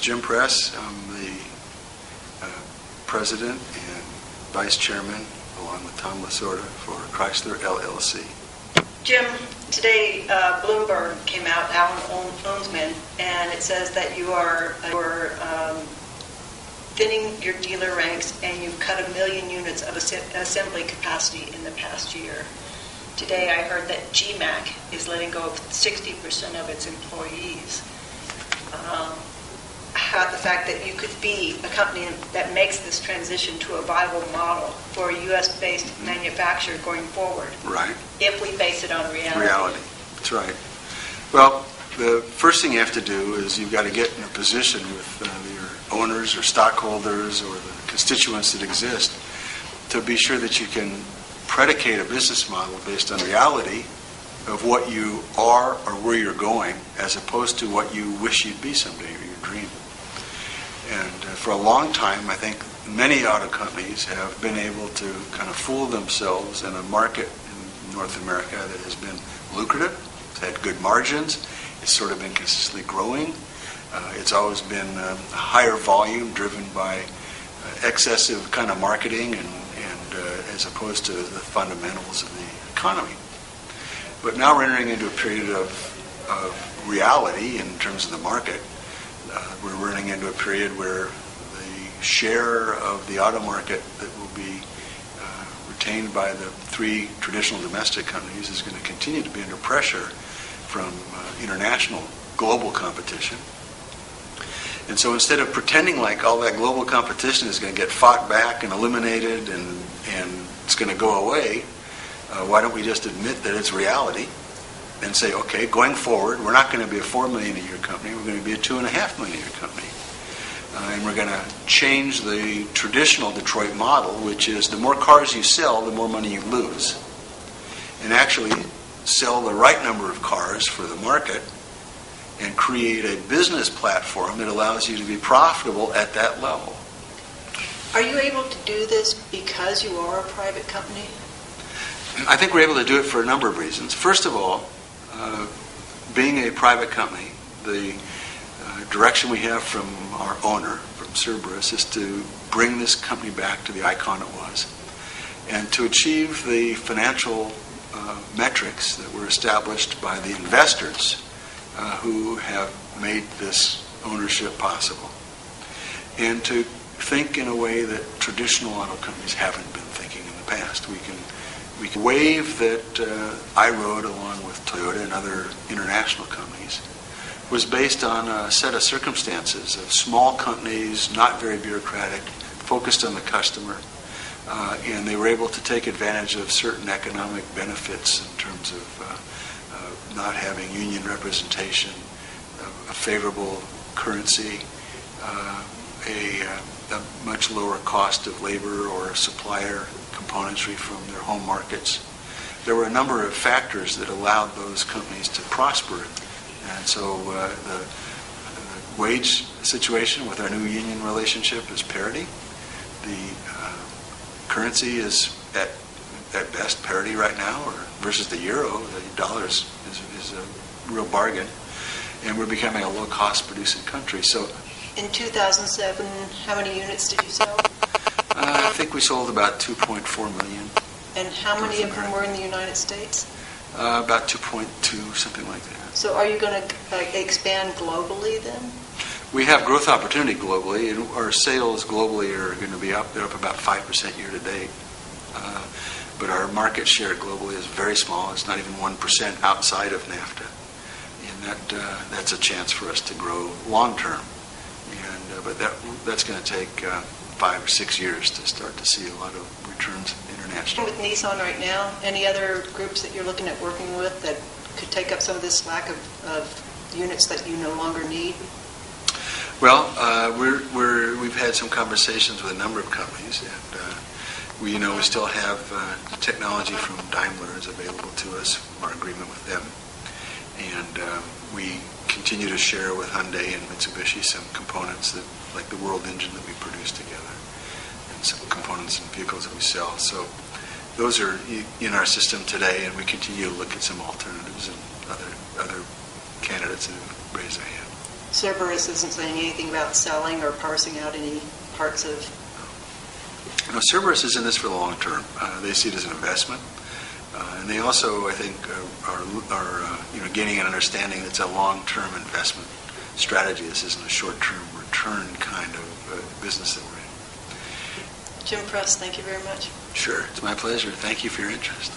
Jim Press. I'm the President and Vice Chairman, along with Tom Lasorda, for Chrysler LLC. Jim, today Bloomberg came out, Alan Ownsman, and it says that you are thinning your dealer ranks and you've cut 1 million units of assembly capacity in the past year. Today I heard that GMAC is letting go of 60% of its employees. How the fact that you could be a company that makes this transition to a viable model for a U.S.-based manufacturer going forward. Right. If we base it on reality. Reality. That's right. Well, the first thing you have to do is you've got to get in a position with your owners or stockholders or the constituents that exist to be sure that you can predicate a business model based on reality of what you are or where you're going, as opposed to what you wish you'd be someday or your dream. And for a long time, I think many auto companies have been able to kind of fool themselves in a market in North America that has been lucrative. It's had good margins. It's sort of been consistently growing. It's always been a higher volume driven by excessive kind of marketing and as opposed to the fundamentals of the economy. But now we're entering into a period of reality in terms of the market. We're running into a period where the share of the auto market that will be retained by the three traditional domestic companies is going to continue to be under pressure from international global competition. And so instead of pretending like all that global competition is going to get fought back and eliminated and it's going to go away, why don't we just admit that it's reality and say, okay, going forward, we're not going to be a 4 million a year company, we're going to be a 2.5 million a year company. And we're going to change the traditional Detroit model, which is the more cars you sell, the more money you lose. And actually sell the right number of cars for the market and create a business platform that allows you to be profitable at that level. Are you able to do this because you are a private company? I think we're able to do it for a number of reasons. First of all, being a private company, the direction we have from our owner, from Cerberus, is to bring this company back to the icon it was and to achieve the financial metrics that were established by the investors who have made this ownership possible, and to think in a way that traditional auto companies haven't been thinking in the past. We can wave that I rode along with Toyota and other international companies was based on a set of circumstances of small companies, not very bureaucratic, focused on the customer, and they were able to take advantage of certain economic benefits in terms of not having union representation, a favorable currency, a much lower cost of labor or supplier componentry from their home markets. There were a number of factors that allowed those companies to prosper. And so the wage situation with our new union relationship is parity. The currency is at best parity right now, or versus the euro. The dollar is a real bargain. And we're becoming a low-cost producing country. So in 2007, how many units did you sell? I think we sold about 2.4 million. And how many of them were in the United States? About 2.2, something like that. So are you going to expand globally then? We have growth opportunity globally, and our sales globally are going to be up. They're up about 5% year to date. But our market share globally is very small. It's not even 1% outside of NAFTA. And that's a chance for us to grow long term. But that's going to take 5 or 6 years to start to see a lot of returns internationally. With Nissan right now, any other groups that you're looking at working with that could take up some of this slack of units that you no longer need? Well, we've had some conversations with a number of companies, and we still have technology from Daimler is available to us from our agreement with them, and we continue to share with Hyundai and Mitsubishi some components that, like the World Engine that we produce together, and some components and vehicles that we sell. So those are in our system today, and we continue to look at some alternatives and other candidates that have raised their hand. Cerberus isn't saying anything about selling or parsing out any parts of... Cerberus is in this for the long term. They see it as an investment. And they also, I think, are gaining an understanding that it's a long-term investment strategy. This isn't a short-term return kind of business that we're in. Jim Press, thank you very much. Sure. It's my pleasure. Thank you for your interest.